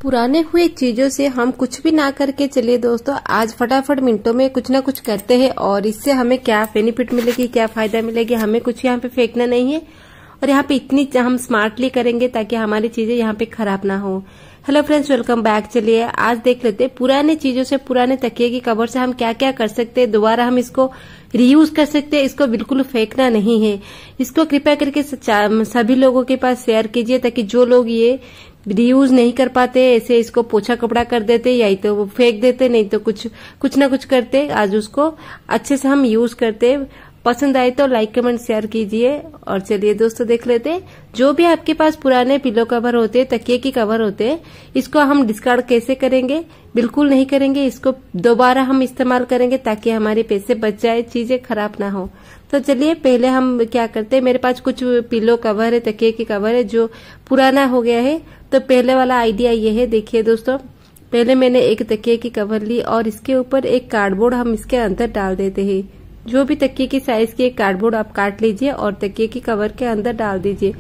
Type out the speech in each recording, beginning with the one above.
पुराने हुए चीजों से हम कुछ भी ना करके चलिए दोस्तों, आज फटाफट मिनटों में कुछ ना कुछ करते हैं और इससे हमें क्या बेनिफिट मिलेगी, क्या फायदा मिलेगी। हमें कुछ यहाँ पे फेंकना नहीं है और यहाँ पे इतनी हम स्मार्टली करेंगे ताकि हमारी चीजें यहाँ पे खराब ना हो। Hello friends, welcome back. चलिए आज देख लेते हैं पुराने चीजों से, पुराने तकिए की कवर से हम क्या क्या कर सकते हैं। दोबारा हम इसको रीयूज कर सकते हैं, इसको बिल्कुल फेंकना नहीं है। इसको कृपया करके सभी लोगों के पास शेयर कीजिए ताकि जो लोग ये रीयूज नहीं कर पाते, ऐसे इसको पोछा कपड़ा कर देते या तो वो फेंक देते, नहीं तो कुछ ना कुछ करते, आज उसको अच्छे से हम यूज करते। पसंद आए तो लाइक कमेंट शेयर कीजिए। और चलिए दोस्तों देख लेते हैं, जो भी आपके पास पुराने पिलो कवर होते, तकिए की कवर होते, इसको हम डिस्कार्ड कैसे करेंगे। बिल्कुल नहीं करेंगे, इसको दोबारा हम इस्तेमाल करेंगे ताकि हमारे पैसे बच जाए, चीजें खराब ना हो। तो चलिए पहले हम क्या करते हैं, मेरे पास कुछ पिलो कवर है, तकिए की कवर है जो पुराना हो गया है। तो पहले वाला आइडिया ये है, देखिए दोस्तों, पहले मैंने एक तकिए की कवर ली और इसके ऊपर एक कार्डबोर्ड हम इसके अंदर डाल देते हैं। जो भी तकिए की साइज की एक कार्डबोर्ड आप काट लीजिए और तकिए की कवर के अंदर डाल दीजिए।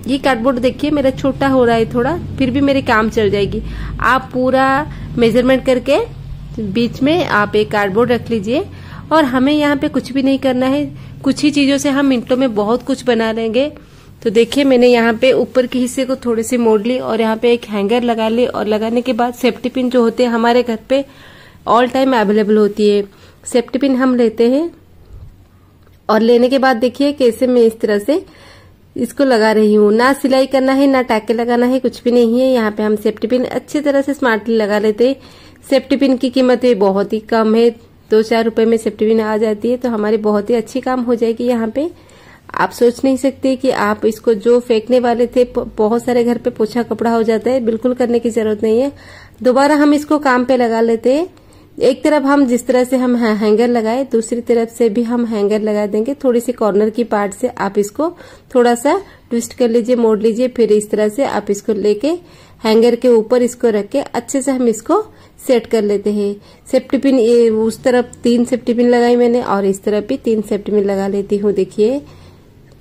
ये कार्डबोर्ड देखिए मेरा छोटा हो रहा है थोड़ा, फिर भी मेरे काम चल जाएगी। आप पूरा मेजरमेंट करके बीच में आप एक कार्डबोर्ड रख लीजिए और हमें यहाँ पे कुछ भी नहीं करना है। कुछ ही चीजों से हम मिनटों में बहुत कुछ बना लेंगे। तो देखिए मैंने यहाँ पे ऊपर के हिस्से को थोड़े से मोड़ ली और यहाँ पे एक हैंगर लगा ली और लगाने के बाद सेफ्टी पिन जो होते हैं हमारे घर पे ऑल टाइम अवेलेबल होती है, सेफ्टी पिन हम लेते हैं। और लेने के बाद देखिए कैसे मैं इस तरह से इसको लगा रही हूँ। ना सिलाई करना है, ना टाके लगाना है, कुछ भी नहीं है। यहाँ पे हम सेफ्टी पिन अच्छी तरह से स्मार्टली लगा लेते हैं। सेफ्टी पिन की कीमत बहुत ही कम है, 2-4 रुपए में सेफ्टी पिन आ जाती है, तो हमारी बहुत ही अच्छी काम हो जाएगी। यहाँ पे आप सोच नहीं सकते कि आप इसको जो फेंकने वाले थे, बहुत सारे घर पे पोछा कपड़ा हो जाता है, बिल्कुल करने की जरूरत नहीं है। दोबारा हम इसको काम पे लगा लेते हैं। एक तरफ हम जिस तरह से हम हैंगर लगाए, दूसरी तरफ से भी हम हैंगर लगा देंगे। थोड़ी सी कॉर्नर की पार्ट से आप इसको थोड़ा सा ट्विस्ट कर लीजिए, मोड़ लीजिए, फिर इस तरह से आप इसको लेके हैंगर के ऊपर इसको रख के अच्छे से हम इसको सेट कर लेते हैं। सेफ्टी पिन उस तरफ 3 सेफ्टी पिन लगाई मैंने और इस तरफ भी 3 सेफ्टी पिन लगा लेती हूँ। देखिए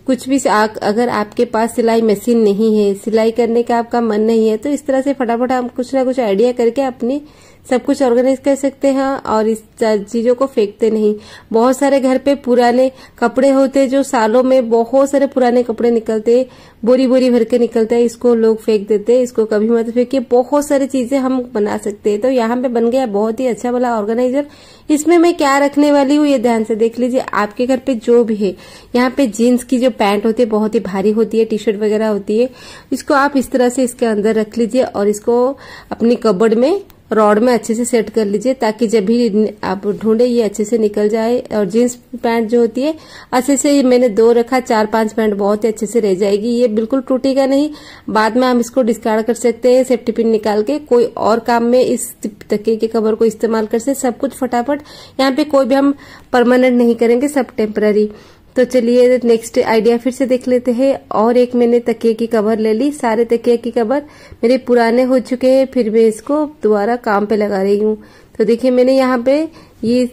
कुछ भी अगर आपके पास सिलाई मशीन नहीं है, सिलाई करने का आपका मन नहीं है, तो इस तरह से फटाफट हम कुछ ना कुछ आइडिया करके अपनी सब कुछ ऑर्गेनाइज कर सकते हैं और इस चीजों को फेंकते नहीं। बहुत सारे घर पे पुराने कपड़े होते जो सालों में बहुत सारे पुराने कपड़े निकलते, बोरी बोरी भर के निकलते हैं, इसको लोग फेंक देते हैं। इसको कभी मत फेंकिए, बहुत सारी चीजें हम बना सकते हैं। तो यहाँ पे बन गया बहुत ही अच्छा वाला ऑर्गेनाइजर। इसमें मैं क्या रखने वाली हूँ ये ध्यान से देख लीजिए। आपके घर पे जो भी है, यहाँ पे जीन्स की जो पैंट होती है बहुत ही भारी होती है, टी शर्ट वगैरह होती है, इसको आप इस तरह से इसके अंदर रख लीजिए और इसको अपनी कबर्ड में रॉड में अच्छे से सेट कर लीजिए ताकि जब भी आप ढूंढे ये अच्छे से निकल जाए। और जीन्स पैंट जो होती है अच्छे से मैंने 2 रखा, 4-5 पैंट बहुत ही अच्छे से रह जाएगी, ये बिल्कुल टूटेगा नहीं। बाद में हम इसको डिस्कार्ड कर सकते हैं, सेफ्टी पिन निकाल के कोई और काम में इस तकिए के कवर को इस्तेमाल कर सकते। सब कुछ फटाफट, यहाँ पे कोई भी हम परमानेंट नहीं करेंगे, सब टेम्पररी। तो चलिए नेक्स्ट आइडिया फिर से देख लेते हैं। और एक मैंने तकिए की कवर ले ली। सारे तकिए की कवर मेरे पुराने हो चुके हैं, फिर मैं इसको दोबारा काम पे लगा रही हूँ। तो देखिए मैंने यहाँ पे ये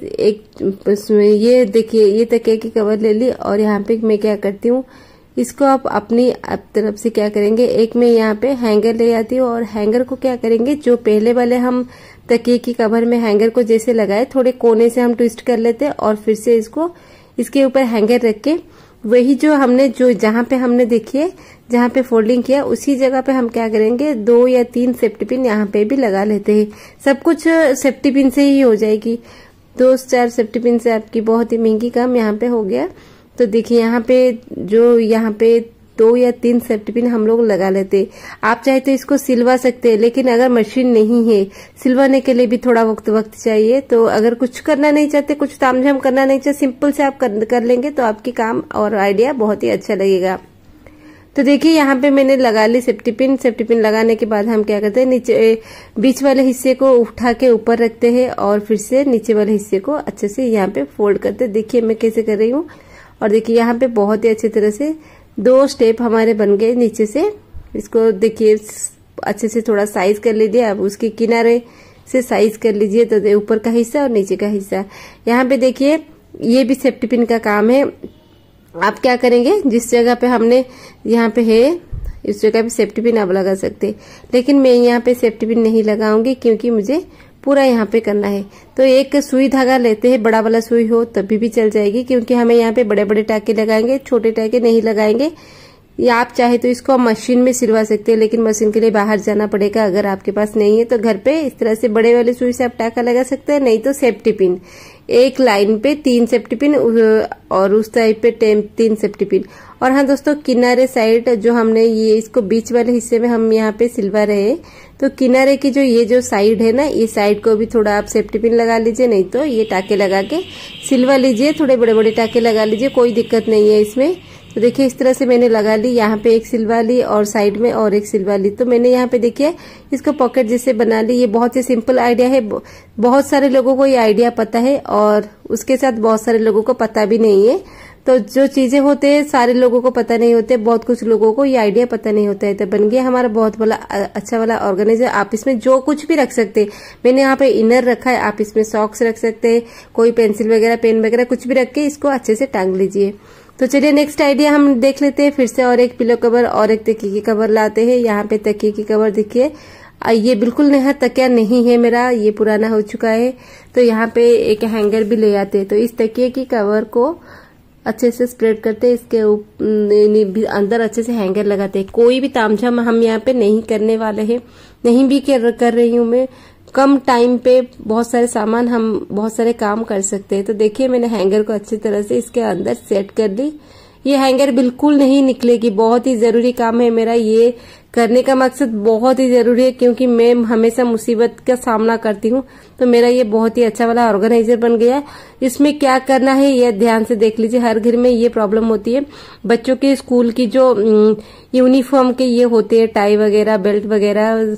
देखिए ये तकिए की कवर ले ली और यहाँ पे मैं क्या करती हूँ, इसको आप अपनी तरफ से क्या करेंगे, एक मैं यहाँ पे हैंगर ले आती हूँ और हैंगर को क्या करेंगे, जो पहले वाले हम तकिए की कवर में हैंगर को जैसे लगाए, थोड़े कोने से हम ट्विस्ट कर लेते हैं और फिर से इसको इसके ऊपर हैंगर रख के वही जो हमने जहां पे हमने देखिए जहां पे फोल्डिंग किया उसी जगह पे हम क्या करेंगे, 2 या 3 सेफ्टी पिन यहाँ पे भी लगा लेते हैं। सब कुछ सेफ्टी पिन से ही हो जाएगी। 2-4 सेफ्टी पिन से आपकी बहुत ही महंगी काम यहाँ पे हो गया। तो देखिए यहाँ पे 2 या 3 सेफ्टी पिन हम लोग लगा लेते। आप चाहे तो इसको सिलवा सकते हैं, लेकिन अगर मशीन नहीं है, सिलवाने के लिए भी थोड़ा वक्त चाहिए। तो अगर कुछ करना नहीं चाहते, कुछ तामझाम करना नहीं चाहते, सिंपल से आप कर लेंगे तो आपकी काम और आइडिया बहुत ही अच्छा लगेगा। तो देखिए यहाँ पे मैंने लगा ली सेफ्टी पिन। सेफ्टी पिन लगाने के बाद हम क्या करते हैं, नीचे बीच वाले हिस्से को उठा के ऊपर रखते हैं और फिर से नीचे वाले हिस्से को अच्छे से यहाँ पे फोल्ड करते हैं। देखिए मैं कैसे कर रही हूँ। और देखिए यहाँ पे बहुत ही अच्छी तरह से 2 स्टेप हमारे बन गए नीचे से। इसको देखिए अच्छे से थोड़ा साइज कर लीजिए, आप उसके किनारे से साइज कर लीजिए। तो ऊपर का हिस्सा और नीचे का हिस्सा, यहाँ पे देखिए ये भी सेफ्टी पिन का काम है। आप क्या करेंगे, जिस जगह पे हमने यहाँ पे है इस जगह पे सेफ्टी पिन आप लगा सकते, लेकिन मैं यहाँ पे सेफ्टी पिन नहीं लगाऊंगी क्योंकि मुझे पूरा यहाँ पे करना है। तो एक सुई धागा लेते हैं, बड़ा वाला सुई हो तभी भी चल जाएगी, क्योंकि हमें यहाँ पे बड़े बड़े टाके लगाएंगे, छोटे टाके नहीं लगाएंगे। या आप चाहे तो इसको मशीन में सिलवा सकते हैं, लेकिन मशीन के लिए बाहर जाना पड़ेगा। अगर आपके पास नहीं है तो घर पे इस तरह से बड़े वाले सुई से आप टाका लगा सकते हैं, नहीं तो सेफ्टी पिन, एक लाइन पे 3 सेफ्टी पिन और उस साइड पे 3 सेफ्टी पिन। और हाँ दोस्तों, किनारे साइड जो हमने ये इसको बीच वाले हिस्से में हम यहाँ पे सिलवा रहे हैं, तो किनारे की जो ये जो साइड है ना, ये साइड को भी थोड़ा आप सेफ्टी पिन लगा लीजिए, नहीं तो ये टाके लगा के सिलवा लीजिए। थोड़े बड़े बड़े टाके लगा लीजिए, कोई दिक्कत नहीं है इसमें। तो देखिए इस तरह से मैंने लगा ली, यहाँ पे एक सिलवा ली और साइड में और एक सिलवा ली। तो मैंने यहाँ पे देखिए इसको पॉकेट जैसे बना ली। ये बहुत ही सिंपल आइडिया है, बहुत सारे लोगों को ये आइडिया पता है और उसके साथ बहुत सारे लोगों को पता भी नहीं है। तो जो चीजें होते हैं सारे लोगों को पता नहीं होते, बहुत कुछ लोगों को ये आइडिया पता नहीं होता है। तो बन गया हमारा बहुत बड़ा अच्छा वाला ऑर्गेनाइजर। आप इसमें जो कुछ भी रख सकते हैं, मैंने यहाँ पे इनर रखा है, आप इसमें सॉक्स रख सकते हैं, कोई पेंसिल वगैरह पेन वगैरह कुछ भी रख के इसको अच्छे से टांग लीजिए। तो चलिए नेक्स्ट आइडिया हम देख लेते हैं फिर से। और एक पिलो कवर और एक तकिए की कवर लाते हैं। यहाँ पे तकिए की कवर देखिए, ये बिल्कुल नया तकिया नहीं है मेरा, ये पुराना हो चुका है। तो यहाँ पे एक हैंगर भी ले आते हैं। तो इस तकिए की कवर को अच्छे से स्प्रेड करते हैं, इसके अंदर अच्छे से हैंगर लगाते हैं। कोई भी तामझाम हम यहाँ पे नहीं करने वाले हैं, नहीं भी कर रही हूँ मैं। कम टाइम पे बहुत सारे सामान, हम बहुत सारे काम कर सकते हैं। तो देखिए मैंने हैंगर को अच्छी तरह से इसके अंदर सेट कर ली। ये हैंगर बिल्कुल नहीं निकलेगी, बहुत ही जरूरी काम है मेरा। ये करने का मकसद बहुत ही जरूरी है, क्योंकि मैं हमेशा मुसीबत का सामना करती हूँ। तो मेरा ये बहुत ही अच्छा वाला ऑर्गेनाइजर बन गया। इसमें क्या करना है ये ध्यान से देख लीजिए। हर घर में ये प्रॉब्लम होती है, बच्चों के स्कूल की जो यूनिफॉर्म के ये होते हैं, टाई वगैरह, बेल्ट वगैरह,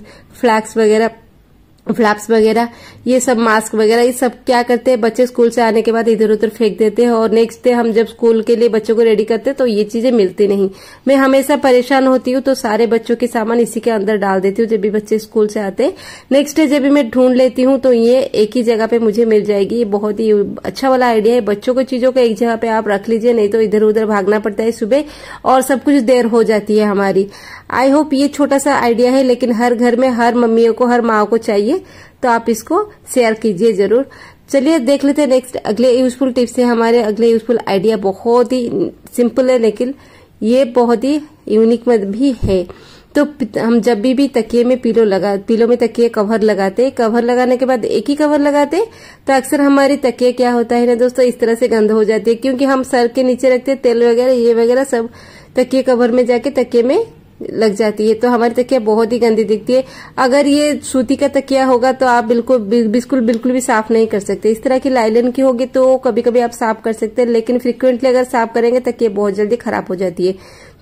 फ्लैप्स वगैरह, ये सब मास्क वगैरह, ये सब क्या करते हैं बच्चे स्कूल से आने के बाद इधर उधर फेंक देते हैं, और नेक्स्ट डे हम जब स्कूल के लिए बच्चों को रेडी करते हैं तो ये चीजें मिलती नहीं। मैं हमेशा परेशान होती हूँ, तो सारे बच्चों के सामान इसी के अंदर डाल देती हूँ जब भी बच्चे स्कूल से आते हैं। नेक्स्ट डे जब भी मैं ढूंढ लेती हूँ तो ये एक ही जगह पे मुझे मिल जाएगी। ये बहुत ही अच्छा वाला आइडिया है। बच्चों को चीजों को एक जगह पे आप रख लीजिए, नहीं तो इधर उधर भागना पड़ता है सुबह और सब कुछ देर हो जाती है हमारी। आई होप ये छोटा सा आइडिया है, लेकिन हर घर में हर मम्मियों को, हर माँ को चाहिए, तो आप इसको शेयर कीजिए जरूर। चलिए देख लेते हैं नेक्स्ट अगले यूजफुल टिप्स है। हमारे अगले यूजफुल आइडिया बहुत ही सिंपल है, लेकिन ये बहुत ही यूनिक भी है। तो हम जब भी तकिए में पिलो में तकिए कवर लगाते, कवर लगाने के बाद एक ही कवर लगाते, तो अक्सर हमारी तकिए क्या होता है ना दोस्तों, इस तरह से गंद हो जाती है, क्योंकि हम सर के नीचे रखते तेल वगैरह, ये वगैरह सब तकिए कवर में जाके तकिए में लग जाती है। तो हमारी तकिया बहुत ही गंदी दिखती है। अगर ये सूती का तकिया होगा तो आप बिल्कुल भी साफ नहीं कर सकते। इस तरह की लाइलन की होगी तो कभी कभी आप साफ कर सकते हैं, लेकिन फ्रिक्वेंटली अगर साफ करेंगे तकिया बहुत जल्दी खराब हो जाती है।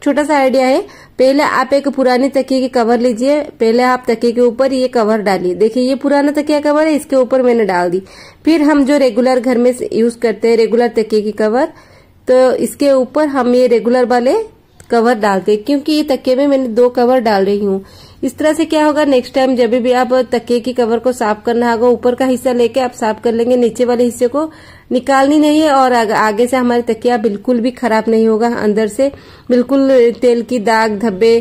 छोटा सा आइडिया है, पहले आप एक पुरानी तकिए की कवर लीजिए, पहले आप तकिए के ऊपर ये कवर डालिए। देखिए ये पुराना तकिया कवर है, इसके ऊपर मैंने डाल दी। फिर हम जो रेगुलर घर में यूज करते हैं रेगुलर तकिए की कवर, तो इसके ऊपर हम ये रेगुलर वाले कवर डालते, क्योंकि ये तकिए में मैंने 2 कवर डाल रही हूँ। इस तरह से क्या होगा, नेक्स्ट टाइम जब भी आप तकिए की कवर को साफ करना होगा, ऊपर का हिस्सा लेके आप साफ कर लेंगे, नीचे वाले हिस्से को निकालनी नहीं है, और आगे से हमारी तकिया बिल्कुल भी खराब नहीं होगा। अंदर से बिल्कुल तेल की दाग, धब्बे,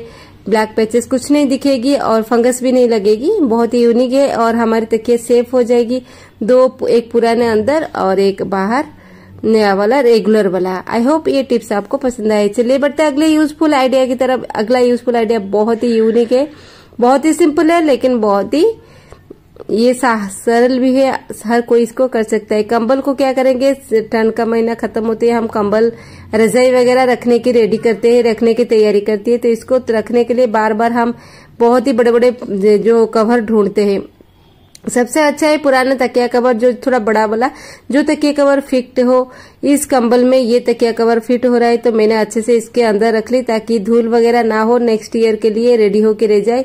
ब्लैक पैचेस कुछ नहीं दिखेगी और फंगस भी नहीं लगेगी। बहुत ही यूनिक है और हमारी तकिया सेफ हो जाएगी। 2, एक पुराने अंदर और एक बाहर नया वाला रेगुलर वाला। आई होप ये टिप्स आपको पसंद आए। चलिए बढ़ते हैं अगले यूजफुल आइडिया की तरफ। अगला यूजफुल आइडिया बहुत ही यूनिक है, बहुत ही सिंपल है, लेकिन बहुत ही ये सरल भी है, हर कोई इसको कर सकता है। कंबल को क्या करेंगे, ठंड का महीना खत्म होते हैं, हम कंबल रजाई वगैरह रखने की रेडी करते हैं, रखने की तैयारी करती है। तो इसको रखने के लिए बार बार हम बहुत ही बड़े बड़े जो कवर ढूंढते हैं। सबसे अच्छा है पुराना तकिया कवर, जो थोड़ा बड़ा वाला, जो तकिया कवर फिट हो। इस कंबल में ये तकिया कवर फिट हो रहा है, तो मैंने अच्छे से इसके अंदर रख ली ताकि धूल वगैरह ना हो, नेक्स्ट ईयर के लिए रेडी होके रह जाए,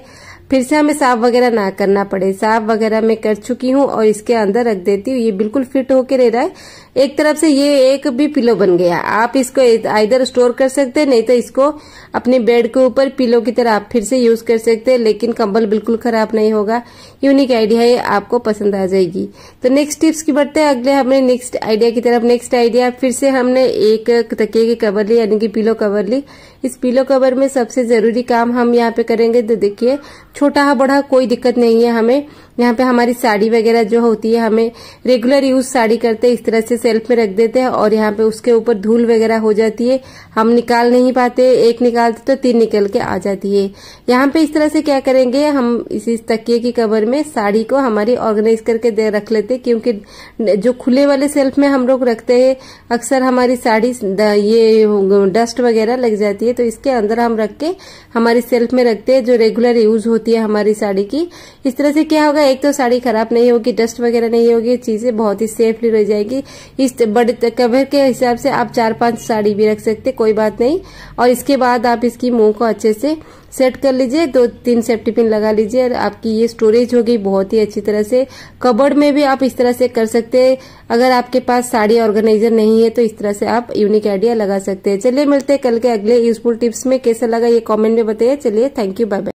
फिर से हमें साफ वगैरह ना करना पड़े। साफ वगैरह मैं कर चुकी हूँ और इसके अंदर रख देती हूँ। ये बिल्कुल फिट होके रह रहा है। एक तरफ से ये एक भी पिलो बन गया। आप इसको इधर स्टोर कर सकते हैं, नहीं तो इसको अपने बेड के ऊपर पिलो की तरह आप फिर से यूज कर सकते हैं, लेकिन कंबल बिल्कुल खराब नहीं होगा। यूनिक आइडिया है, आपको पसंद आ जाएगी। तो नेक्स्ट टिप्स की बढ़ते हैं अगले हमने नेक्स्ट आइडिया की तरफ। नेक्स्ट आइडिया फिर से हमने एक तकिए की कवर ली, यानी कि पिलो कवर ली। इस पिलो कवर में सबसे जरूरी काम हम यहाँ पे करेंगे। तो देखिए, छोटा बड़ा कोई दिक्कत नहीं है हमें। यहाँ पे हमारी साड़ी वगैरह जो होती है, हमें रेगुलर यूज साड़ी करते हैं, इस तरह से सेल्फ में रख देते हैं और यहाँ पे उसके ऊपर धूल वगैरह हो जाती है, हम निकाल नहीं पाते। एक निकालते तो 3 निकल के आ जाती है। यहाँ पे इस तरह से क्या करेंगे, हम इसी तकिए की कवर में साड़ी को हमारी ऑर्गेनाइज करके रख लेते हैं, क्योंकि जो खुले वाले सेल्फ में हम लोग रखते हैं अक्सर हमारी साड़ी ये डस्ट वगैरह लग जाती है, तो इसके अंदर हम रख के हमारी सेल्फ में रखते हैं जो रेगुलर यूज होती है हमारी साड़ी की। इस तरह से क्या होगा, एक तो साड़ी खराब नहीं होगी, डस्ट वगैरह नहीं होगी, चीजें बहुत ही सेफली रह जाएगी। इस बड़े कवर के हिसाब से आप 4-5 साड़ी भी रख सकते, कोई बात नहीं। और इसके बाद आप इसकी मुंह को अच्छे से सेट कर लीजिए, 2-3 सेफ्टी पिन लगा लीजिए और आपकी ये स्टोरेज होगी बहुत ही अच्छी तरह से। कबर्ड में भी आप इस तरह से कर सकते हैं। अगर आपके पास साड़ी ऑर्गेनाइजर नहीं है तो इस तरह से आप यूनिक आइडिया लगा सकते हैं। चलिए मिलते हैं कल के अगले यूजफुल टिप्स में। कैसा लगा ये कमेंट में बताइए। चलिए, थैंक यू, बाय बाय।